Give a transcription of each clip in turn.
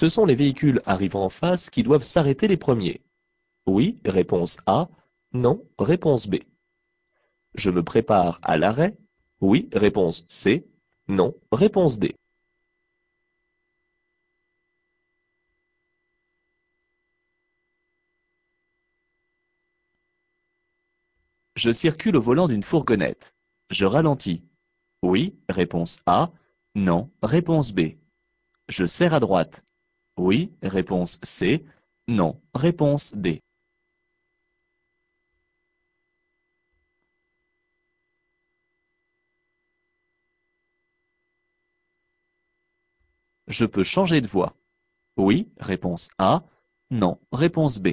Ce sont les véhicules arrivant en face qui doivent s'arrêter les premiers. Oui, réponse A. Non, réponse B. Je me prépare à l'arrêt. Oui, réponse C. Non, réponse D. Je circule au volant d'une fourgonnette. Je ralentis. Oui, réponse A. Non, réponse B. Je serre à droite. Oui, réponse C. Non, réponse D. Je peux changer de voie. Oui, réponse A. Non, réponse B.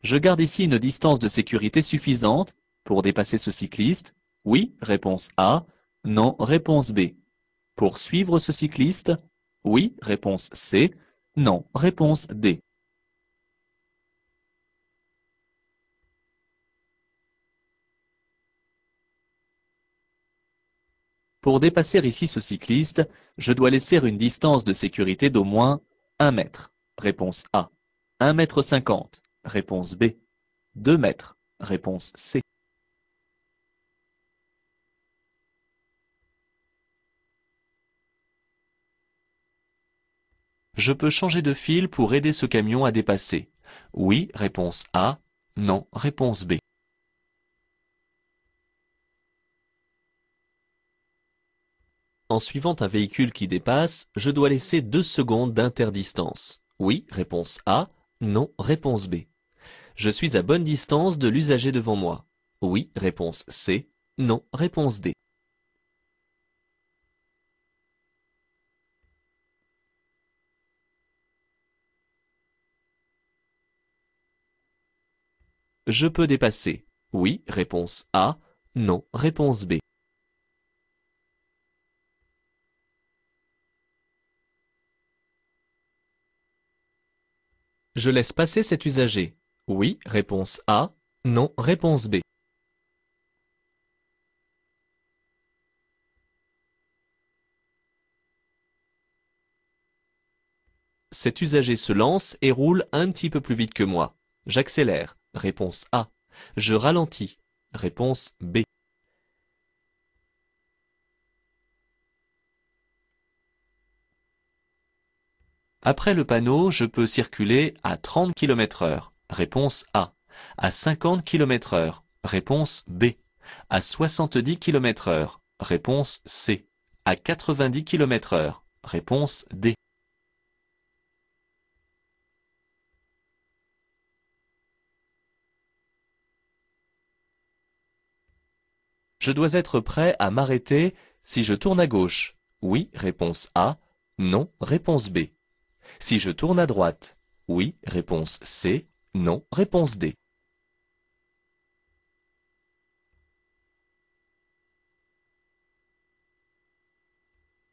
Je garde ici une distance de sécurité suffisante pour dépasser ce cycliste. Oui, réponse A. Non, réponse B. Pour suivre ce cycliste. Oui, réponse C. Non, réponse D. Pour dépasser ici ce cycliste, je dois laisser une distance de sécurité d'au moins 1 mètre. Réponse A. 1,50 m. Réponse B. 2 mètres. Réponse C. Je peux changer de fil pour aider ce camion à dépasser. Oui, réponse A. Non, réponse B. En suivant un véhicule qui dépasse, je dois laisser 2 secondes d'interdistance. Oui, réponse A. Non, réponse B. Je suis à bonne distance de l'usager devant moi. Oui, réponse C. Non, réponse D. Je peux dépasser. Oui, réponse A. Non, réponse B. Je laisse passer cet usager. Oui, réponse A. Non, réponse B. Cet usager se lance et roule un petit peu plus vite que moi. J'accélère. Réponse A. Je ralentis. Réponse B. Après le panneau, je peux circuler à 30 km/h. Réponse A. À 50 km/h. Réponse B. À 70 km/h. Réponse C. À 90 km/h. Réponse D. Je dois être prêt à m'arrêter si je tourne à gauche. Oui, réponse A. Non, réponse B. Si je tourne à droite. Oui, réponse C. Non, réponse D.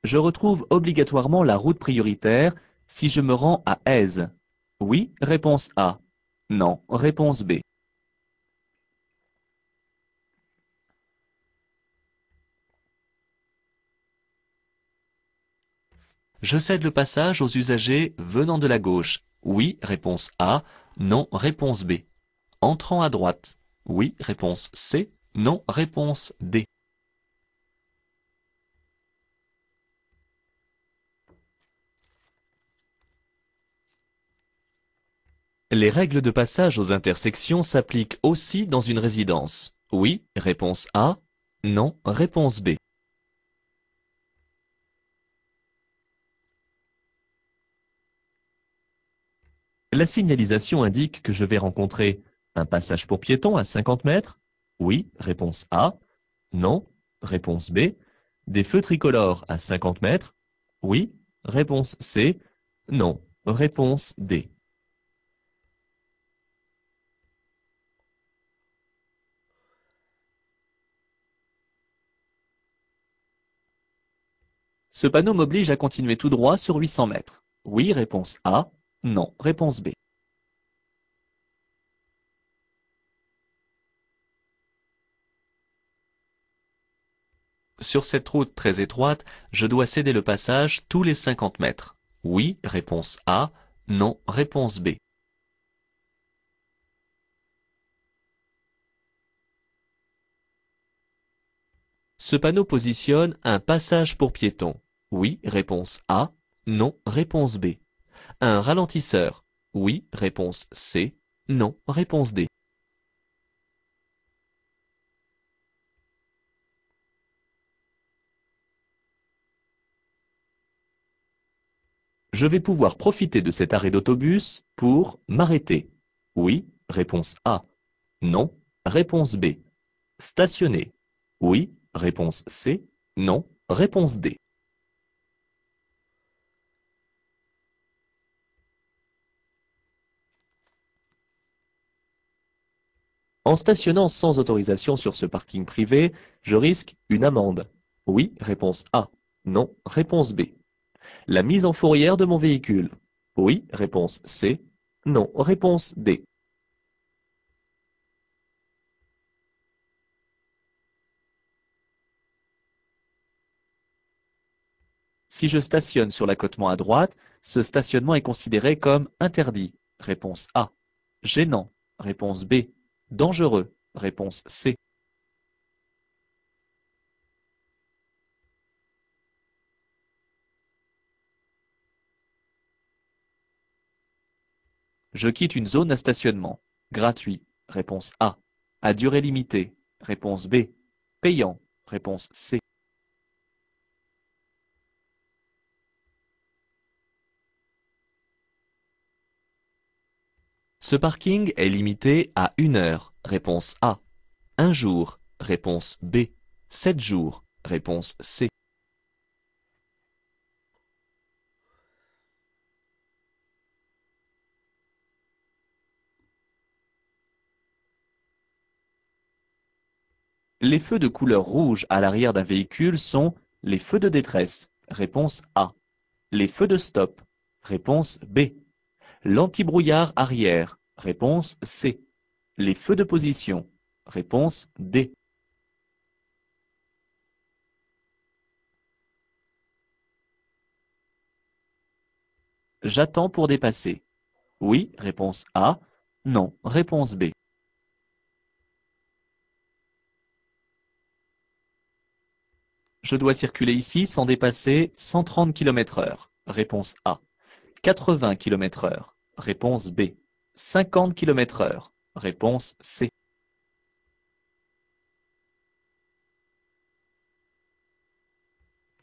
Je retrouve obligatoirement la route prioritaire si je me rends à Aise. Oui, réponse A. Non, réponse B. Je cède le passage aux usagers venant de la gauche. Oui, réponse A. Non, réponse B. Entrant à droite. Oui, réponse C. Non, réponse D. Les règles de passage aux intersections s'appliquent aussi dans une résidence. Oui, réponse A. Non, réponse B. La signalisation indique que je vais rencontrer un passage pour piétons à 50 mètres. Oui, réponse A. Non, réponse B. Des feux tricolores à 50 mètres. Oui, réponse C. Non, réponse D. Ce panneau m'oblige à continuer tout droit sur 800 mètres. Oui, réponse A. Non, réponse B. Sur cette route très étroite, je dois céder le passage tous les 50 mètres. Oui, réponse A. Non, réponse B. Ce panneau positionne un passage pour piétons. Oui, réponse A. Non, réponse B. Un ralentisseur. Oui, réponse C. Non, réponse D. Je vais pouvoir profiter de cet arrêt d'autobus pour m'arrêter. Oui, réponse A. Non, réponse B. Stationner. Oui, réponse C. Non, réponse D. En stationnant sans autorisation sur ce parking privé, je risque une amende. Oui, réponse A. Non, réponse B. La mise en fourrière de mon véhicule. Oui, réponse C. Non, réponse D. Si je stationne sur l'accotement à droite, ce stationnement est considéré comme interdit. Réponse A. Gênant. Réponse B. Dangereux. Réponse C. Je quitte une zone à stationnement. Gratuit. Réponse A. À durée limitée. Réponse B. Payant. Réponse C. Ce parking est limité à 1 heure. Réponse A. 1 jour. Réponse B. 7 jours. Réponse C. Les feux de couleur rouge à l'arrière d'un véhicule sont les feux de détresse. Réponse A. Les feux de stop. Réponse B. L'antibrouillard arrière. Réponse C. Les feux de position. Réponse D. J'attends pour dépasser. Oui, réponse A. Non, réponse B. Je dois circuler ici sans dépasser 130 km/h. Réponse A. 80 km/h. Réponse B. 50 km/h. Réponse C.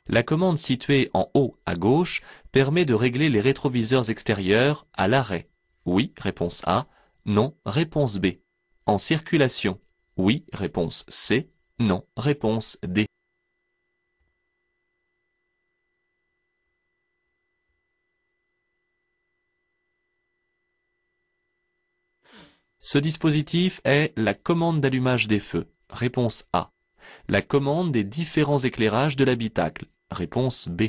La commande située en haut à gauche permet de régler les rétroviseurs extérieurs à l'arrêt. Oui, réponse A. Non, réponse B. En circulation. Oui, réponse C. Non, réponse D. Ce dispositif est la commande d'allumage des feux. Réponse A. La commande des différents éclairages de l'habitacle. Réponse B.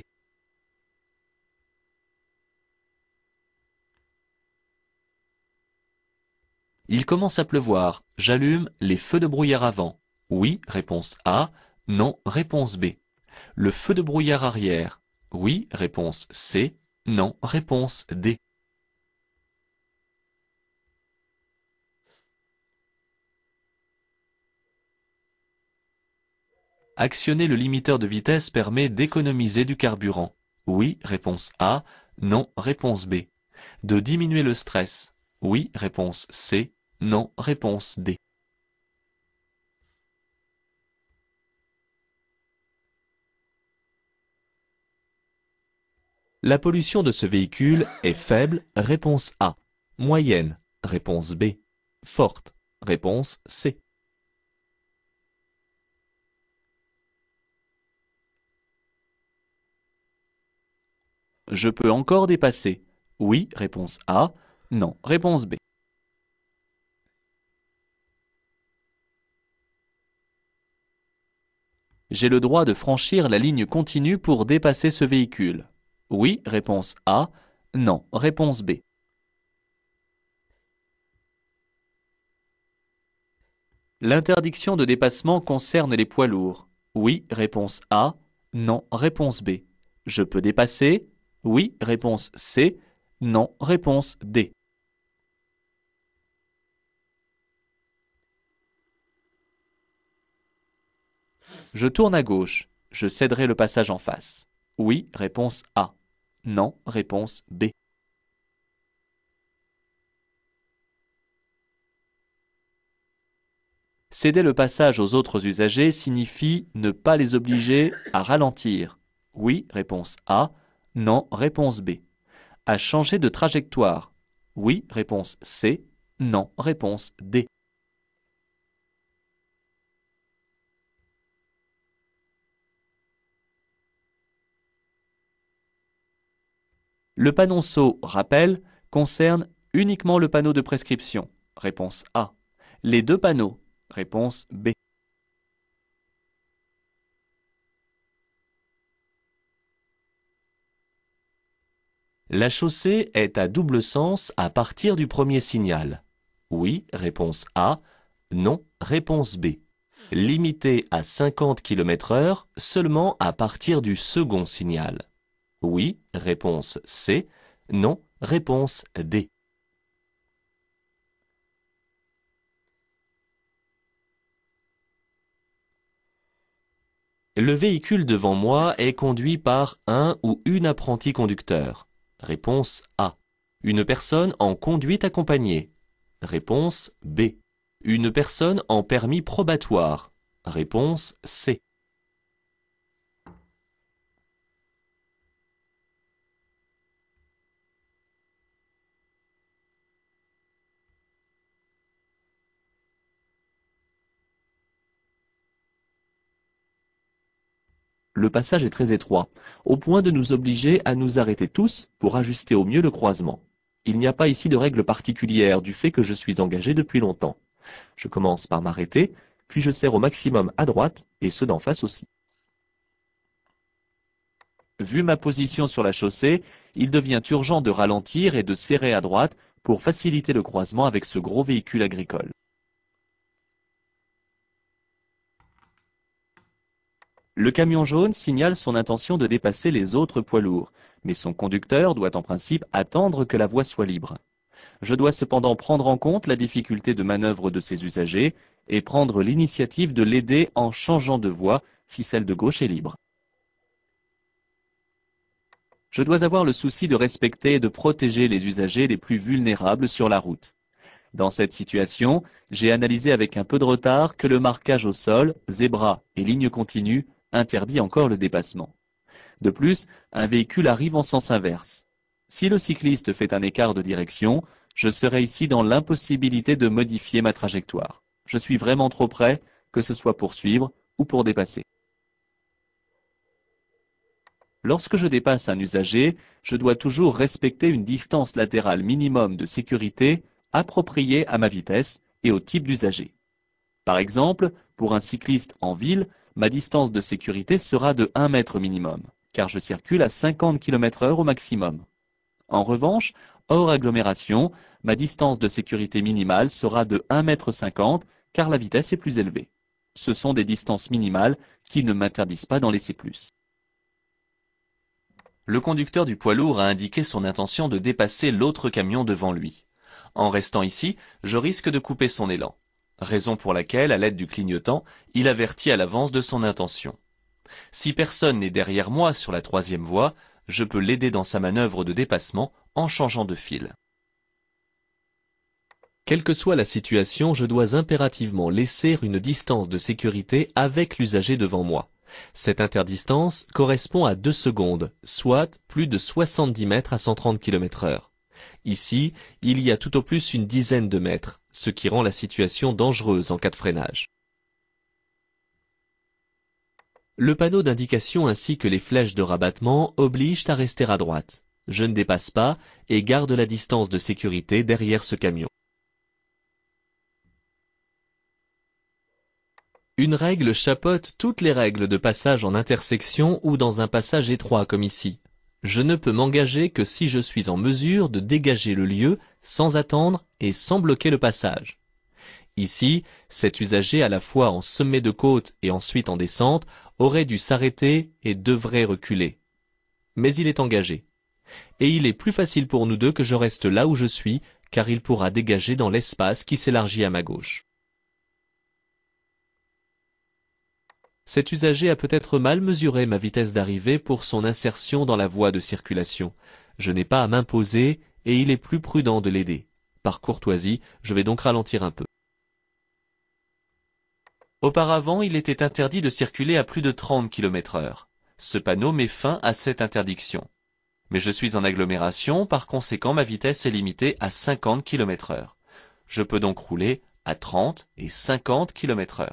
Il commence à pleuvoir. J'allume les feux de brouillard avant. Oui, réponse A. Non, réponse B. Le feu de brouillard arrière. Oui, réponse C. Non, réponse D. Actionner le limiteur de vitesse permet d'économiser du carburant. Oui, réponse A. Non, réponse B. De diminuer le stress. Oui, réponse C. Non, réponse D. La pollution de ce véhicule est faible. Réponse A. Moyenne. Réponse B. Forte. Réponse C. Je peux encore dépasser. Oui, réponse A. Non, réponse B. J'ai le droit de franchir la ligne continue pour dépasser ce véhicule. Oui, réponse A. Non, réponse B. L'interdiction de dépassement concerne les poids lourds. Oui, réponse A. Non, réponse B. Je peux dépasser? Oui, réponse C. Non, réponse D. Je tourne à gauche. Je céderai le passage en face. Oui, réponse A. Non, réponse B. Céder le passage aux autres usagers signifie ne pas les obliger à ralentir. Oui, réponse A. Non, réponse B. À changer de trajectoire. Oui, réponse C. Non, réponse D. Le panonceau rappel concerne uniquement le panneau de prescription. Réponse A. Les deux panneaux. Réponse B. La chaussée est à double sens à partir du premier signal. Oui, réponse A. Non, réponse B. Limité à 50 km/h seulement à partir du second signal. Oui, réponse C. Non, réponse D. Le véhicule devant moi est conduit par un ou une apprenti conducteur. Réponse A. Une personne en conduite accompagnée. Réponse B. Une personne en permis probatoire. Réponse C. Le passage est très étroit, au point de nous obliger à nous arrêter tous pour ajuster au mieux le croisement. Il n'y a pas ici de règle particulière du fait que je suis engagé depuis longtemps. Je commence par m'arrêter, puis je serre au maximum à droite et ceux d'en face aussi. Vu ma position sur la chaussée, il devient urgent de ralentir et de serrer à droite pour faciliter le croisement avec ce gros véhicule agricole. Le camion jaune signale son intention de dépasser les autres poids lourds, mais son conducteur doit en principe attendre que la voie soit libre. Je dois cependant prendre en compte la difficulté de manœuvre de ses usagers et prendre l'initiative de l'aider en changeant de voie si celle de gauche est libre. Je dois avoir le souci de respecter et de protéger les usagers les plus vulnérables sur la route. Dans cette situation, j'ai analysé avec un peu de retard que le marquage au sol, zébra et ligne continue interdit encore le dépassement. De plus, un véhicule arrive en sens inverse. Si le cycliste fait un écart de direction, je serai ici dans l'impossibilité de modifier ma trajectoire. Je suis vraiment trop près, que ce soit pour suivre ou pour dépasser. Lorsque je dépasse un usager, je dois toujours respecter une distance latérale minimum de sécurité appropriée à ma vitesse et au type d'usager. Par exemple, pour un cycliste en ville, ma distance de sécurité sera de 1 mètre minimum, car je circule à 50 km/h au maximum. En revanche, hors agglomération, ma distance de sécurité minimale sera de 1,50 m car la vitesse est plus élevée. Ce sont des distances minimales qui ne m'interdisent pas d'en laisser plus. Le conducteur du poids lourd a indiqué son intention de dépasser l'autre camion devant lui. En restant ici, je risque de couper son élan. Raison pour laquelle, à l'aide du clignotant, il avertit à l'avance de son intention. Si personne n'est derrière moi sur la troisième voie, je peux l'aider dans sa manœuvre de dépassement en changeant de fil. Quelle que soit la situation, je dois impérativement laisser une distance de sécurité avec l'usager devant moi. Cette interdistance correspond à 2 secondes, soit plus de 70 mètres à 130 km/h. Ici, il y a tout au plus une dizaine de mètres, ce qui rend la situation dangereuse en cas de freinage. Le panneau d'indication ainsi que les flèches de rabattement obligent à rester à droite. Je ne dépasse pas et garde la distance de sécurité derrière ce camion. Une règle chapeaute toutes les règles de passage en intersection ou dans un passage étroit comme ici. Je ne peux m'engager que si je suis en mesure de dégager le lieu sans attendre et sans bloquer le passage. Ici, cet usager à la fois en sommet de côte et ensuite en descente aurait dû s'arrêter et devrait reculer. Mais il est engagé. Et il est plus facile pour nous deux que je reste là où je suis, car il pourra dégager dans l'espace qui s'élargit à ma gauche. Cet usager a peut-être mal mesuré ma vitesse d'arrivée pour son insertion dans la voie de circulation. Je n'ai pas à m'imposer et il est plus prudent de l'aider. Par courtoisie, je vais donc ralentir un peu. Auparavant, il était interdit de circuler à plus de 30 km/h. Ce panneau met fin à cette interdiction. Mais je suis en agglomération, par conséquent ma vitesse est limitée à 50 km/h. Je peux donc rouler à 30 et 50 km/h.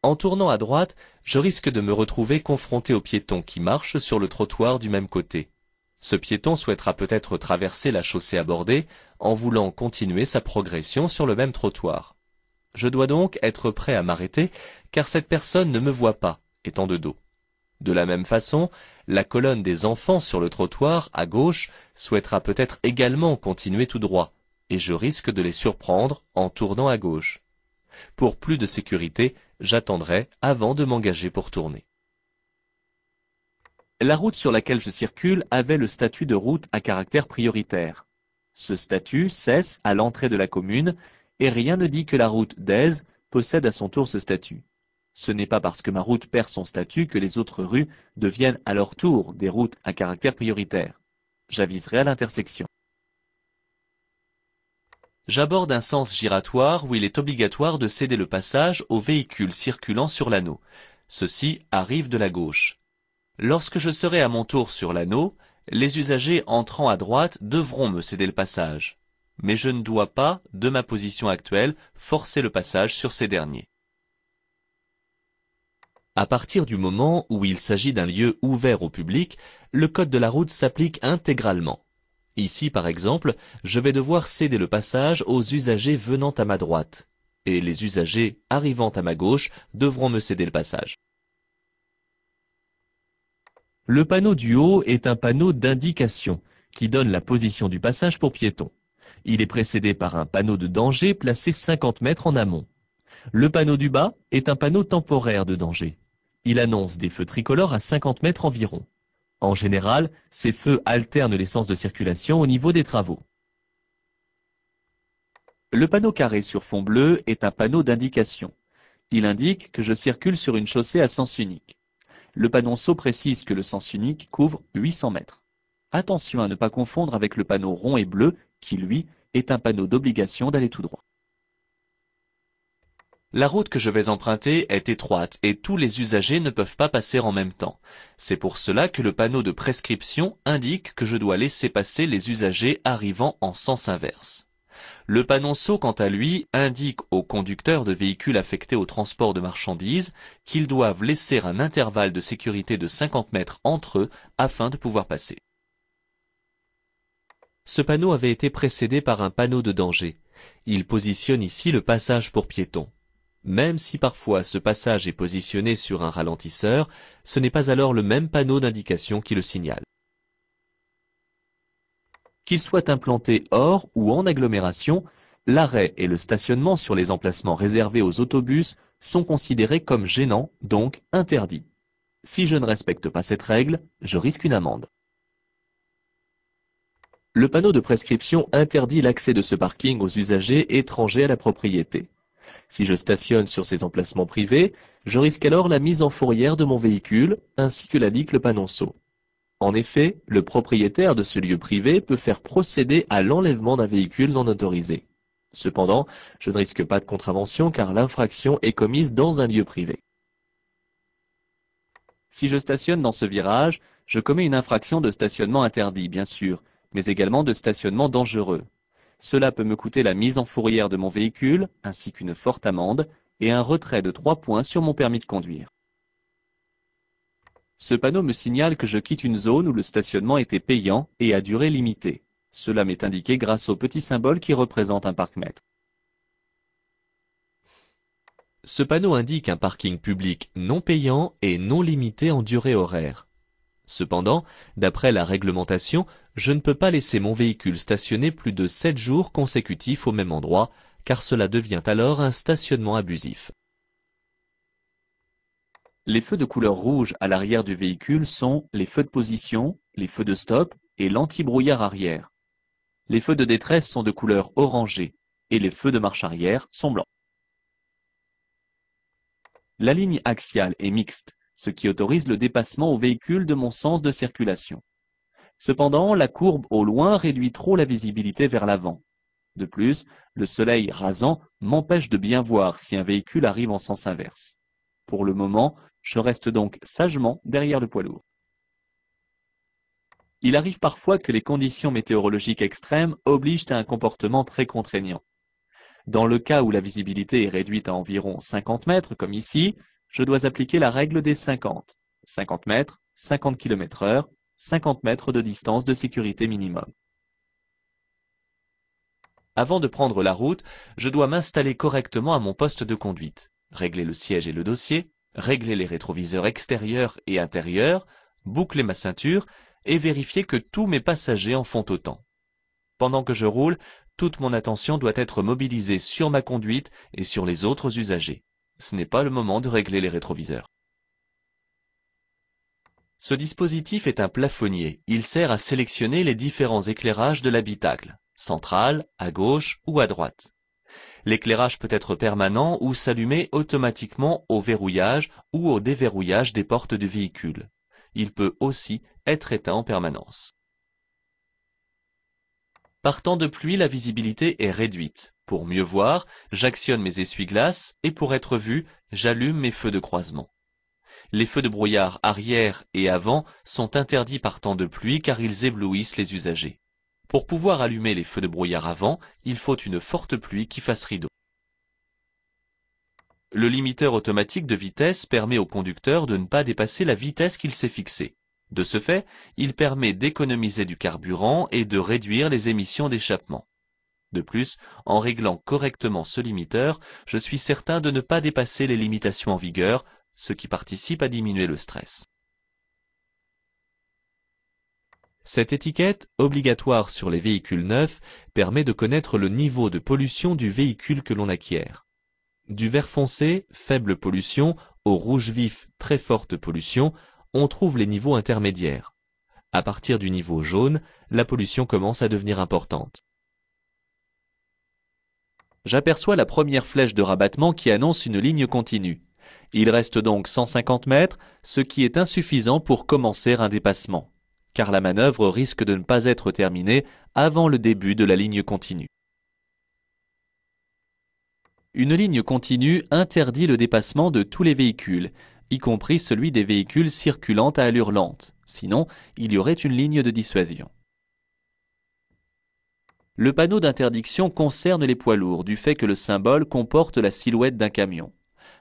En tournant à droite, je risque de me retrouver confronté au piéton qui marche sur le trottoir du même côté. Ce piéton souhaitera peut-être traverser la chaussée abordée en voulant continuer sa progression sur le même trottoir. Je dois donc être prêt à m'arrêter car cette personne ne me voit pas, étant de dos. De la même façon, la colonne des enfants sur le trottoir à gauche souhaitera peut-être également continuer tout droit, et je risque de les surprendre en tournant à gauche. Pour plus de sécurité, j'attendrai avant de m'engager pour tourner. La route sur laquelle je circule avait le statut de route à caractère prioritaire. Ce statut cesse à l'entrée de la commune et rien ne dit que la route d'Aise possède à son tour ce statut. Ce n'est pas parce que ma route perd son statut que les autres rues deviennent à leur tour des routes à caractère prioritaire. J'aviserai à l'intersection. J'aborde un sens giratoire où il est obligatoire de céder le passage aux véhicules circulant sur l'anneau. Ceux-ci arrivent de la gauche. Lorsque je serai à mon tour sur l'anneau, les usagers entrant à droite devront me céder le passage. Mais je ne dois pas, de ma position actuelle, forcer le passage sur ces derniers. À partir du moment où il s'agit d'un lieu ouvert au public, le code de la route s'applique intégralement. Ici, par exemple, je vais devoir céder le passage aux usagers venant à ma droite, et les usagers arrivant à ma gauche devront me céder le passage. Le panneau du haut est un panneau d'indication qui donne la position du passage pour piétons. Il est précédé par un panneau de danger placé 50 mètres en amont. Le panneau du bas est un panneau temporaire de danger. Il annonce des feux tricolores à 50 mètres environ. En général, ces feux alternent les sens de circulation au niveau des travaux. Le panneau carré sur fond bleu est un panneau d'indication. Il indique que je circule sur une chaussée à sens unique. Le panonceau précise que le sens unique couvre 800 mètres. Attention à ne pas confondre avec le panneau rond et bleu qui, lui, est un panneau d'obligation d'aller tout droit. La route que je vais emprunter est étroite et tous les usagers ne peuvent pas passer en même temps. C'est pour cela que le panneau de prescription indique que je dois laisser passer les usagers arrivant en sens inverse. Le panonceau, quant à lui, indique aux conducteurs de véhicules affectés au transport de marchandises qu'ils doivent laisser un intervalle de sécurité de 50 mètres entre eux afin de pouvoir passer. Ce panneau avait été précédé par un panneau de danger. Il positionne ici le passage pour piétons. Même si parfois ce passage est positionné sur un ralentisseur, ce n'est pas alors le même panneau d'indication qui le signale. Qu'il soit implanté hors ou en agglomération, l'arrêt et le stationnement sur les emplacements réservés aux autobus sont considérés comme gênants, donc interdits. Si je ne respecte pas cette règle, je risque une amende. Le panneau de prescription interdit l'accès de ce parking aux usagers étrangers à la propriété. Si je stationne sur ces emplacements privés, je risque alors la mise en fourrière de mon véhicule, ainsi que l'indique le panonceau. En effet, le propriétaire de ce lieu privé peut faire procéder à l'enlèvement d'un véhicule non autorisé. Cependant, je ne risque pas de contravention car l'infraction est commise dans un lieu privé. Si je stationne dans ce virage, je commets une infraction de stationnement interdit, bien sûr, mais également de stationnement dangereux. Cela peut me coûter la mise en fourrière de mon véhicule, ainsi qu'une forte amende, et un retrait de 3 points sur mon permis de conduire. Ce panneau me signale que je quitte une zone où le stationnement était payant et à durée limitée. Cela m'est indiqué grâce au petit symbole qui représente un parc-mètre. Ce panneau indique un parking public non payant et non limité en durée horaire. Cependant, d'après la réglementation, je ne peux pas laisser mon véhicule stationner plus de 7 jours consécutifs au même endroit, car cela devient alors un stationnement abusif. Les feux de couleur rouge à l'arrière du véhicule sont les feux de position, les feux de stop et l'anti-brouillard arrière. Les feux de détresse sont de couleur orangée et les feux de marche arrière sont blancs. La ligne axiale est mixte, ce qui autorise le dépassement au véhicule de mon sens de circulation. Cependant, la courbe au loin réduit trop la visibilité vers l'avant. De plus, le soleil rasant m'empêche de bien voir si un véhicule arrive en sens inverse. Pour le moment, je reste donc sagement derrière le poids lourd. Il arrive parfois que les conditions météorologiques extrêmes obligent à un comportement très contraignant. Dans le cas où la visibilité est réduite à environ 50 mètres, comme ici, je dois appliquer la règle des 50. 50 mètres, 50 km/h, 50 mètres de distance de sécurité minimum. Avant de prendre la route, je dois m'installer correctement à mon poste de conduite, régler le siège et le dossier, régler les rétroviseurs extérieurs et intérieurs, boucler ma ceinture et vérifier que tous mes passagers en font autant. Pendant que je roule, toute mon attention doit être mobilisée sur ma conduite et sur les autres usagers. Ce n'est pas le moment de régler les rétroviseurs. Ce dispositif est un plafonnier. Il sert à sélectionner les différents éclairages de l'habitacle, central, à gauche ou à droite. L'éclairage peut être permanent ou s'allumer automatiquement au verrouillage ou au déverrouillage des portes du véhicule. Il peut aussi être éteint en permanence. Par temps de pluie, la visibilité est réduite. Pour mieux voir, j'actionne mes essuie-glaces et pour être vu, j'allume mes feux de croisement. Les feux de brouillard arrière et avant sont interdits par temps de pluie car ils éblouissent les usagers. Pour pouvoir allumer les feux de brouillard avant, il faut une forte pluie qui fasse rideau. Le limiteur automatique de vitesse permet au conducteur de ne pas dépasser la vitesse qu'il s'est fixée. De ce fait, il permet d'économiser du carburant et de réduire les émissions d'échappement. De plus, en réglant correctement ce limiteur, je suis certain de ne pas dépasser les limitations en vigueur, ce qui participe à diminuer le stress. Cette étiquette, obligatoire sur les véhicules neufs, permet de connaître le niveau de pollution du véhicule que l'on acquiert. Du vert foncé, faible pollution, au rouge vif, très forte pollution, on trouve les niveaux intermédiaires. À partir du niveau jaune, la pollution commence à devenir importante. J'aperçois la première flèche de rabattement qui annonce une ligne continue. Il reste donc 150 mètres, ce qui est insuffisant pour commencer un dépassement, car la manœuvre risque de ne pas être terminée avant le début de la ligne continue. Une ligne continue interdit le dépassement de tous les véhicules, y compris celui des véhicules circulant à allure lente. Sinon, il y aurait une ligne de dissuasion. Le panneau d'interdiction concerne les poids lourds du fait que le symbole comporte la silhouette d'un camion.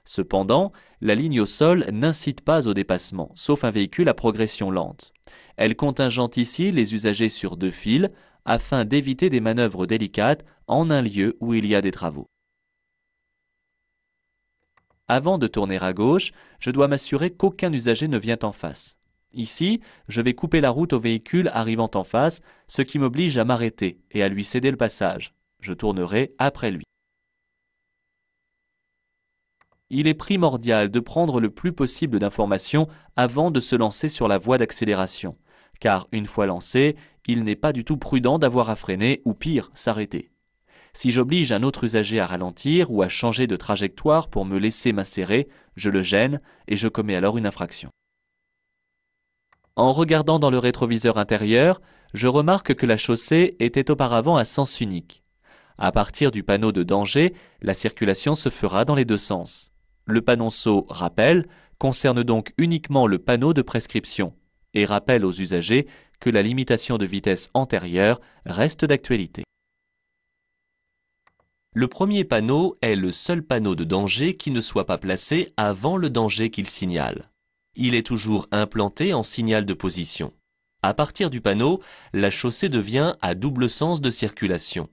Cependant, la ligne au sol n'incite pas au dépassement, sauf un véhicule à progression lente. Elle contingente ici les usagers sur 2 fils afin d'éviter des manœuvres délicates en un lieu où il y a des travaux. Avant de tourner à gauche, je dois m'assurer qu'aucun usager ne vient en face. Ici, je vais couper la route au véhicule arrivant en face, ce qui m'oblige à m'arrêter et à lui céder le passage. Je tournerai après lui. Il est primordial de prendre le plus possible d'informations avant de se lancer sur la voie d'accélération, car une fois lancé, il n'est pas du tout prudent d'avoir à freiner ou pire, s'arrêter. Si j'oblige un autre usager à ralentir ou à changer de trajectoire pour me laisser m'insérer, je le gêne et je commets alors une infraction. En regardant dans le rétroviseur intérieur, je remarque que la chaussée était auparavant à sens unique. À partir du panneau de danger, la circulation se fera dans les 2 sens. Le panonceau « Rappel » concerne donc uniquement le panneau de prescription et rappelle aux usagers que la limitation de vitesse antérieure reste d'actualité. Le premier panneau est le seul panneau de danger qui ne soit pas placé avant le danger qu'il signale. Il est toujours implanté en signal de position. À partir du panneau, la chaussée devient à double sens de circulation.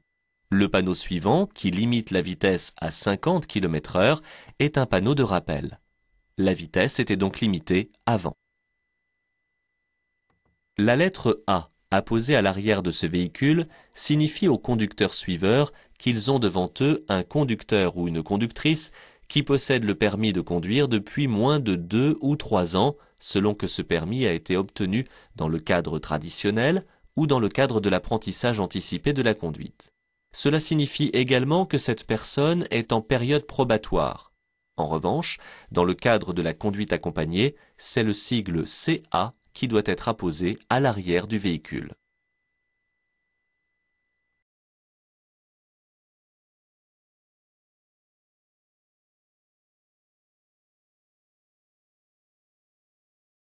Le panneau suivant, qui limite la vitesse à 50 km/h, est un panneau de rappel. La vitesse était donc limitée avant. La lettre A, apposée à l'arrière de ce véhicule, signifie aux conducteurs suiveurs qu'ils ont devant eux un conducteur ou une conductrice qui possède le permis de conduire depuis moins de 2 ou 3 ans, selon que ce permis a été obtenu dans le cadre traditionnel ou dans le cadre de l'apprentissage anticipé de la conduite. Cela signifie également que cette personne est en période probatoire. En revanche, dans le cadre de la conduite accompagnée, c'est le sigle CA qui doit être apposé à l'arrière du véhicule.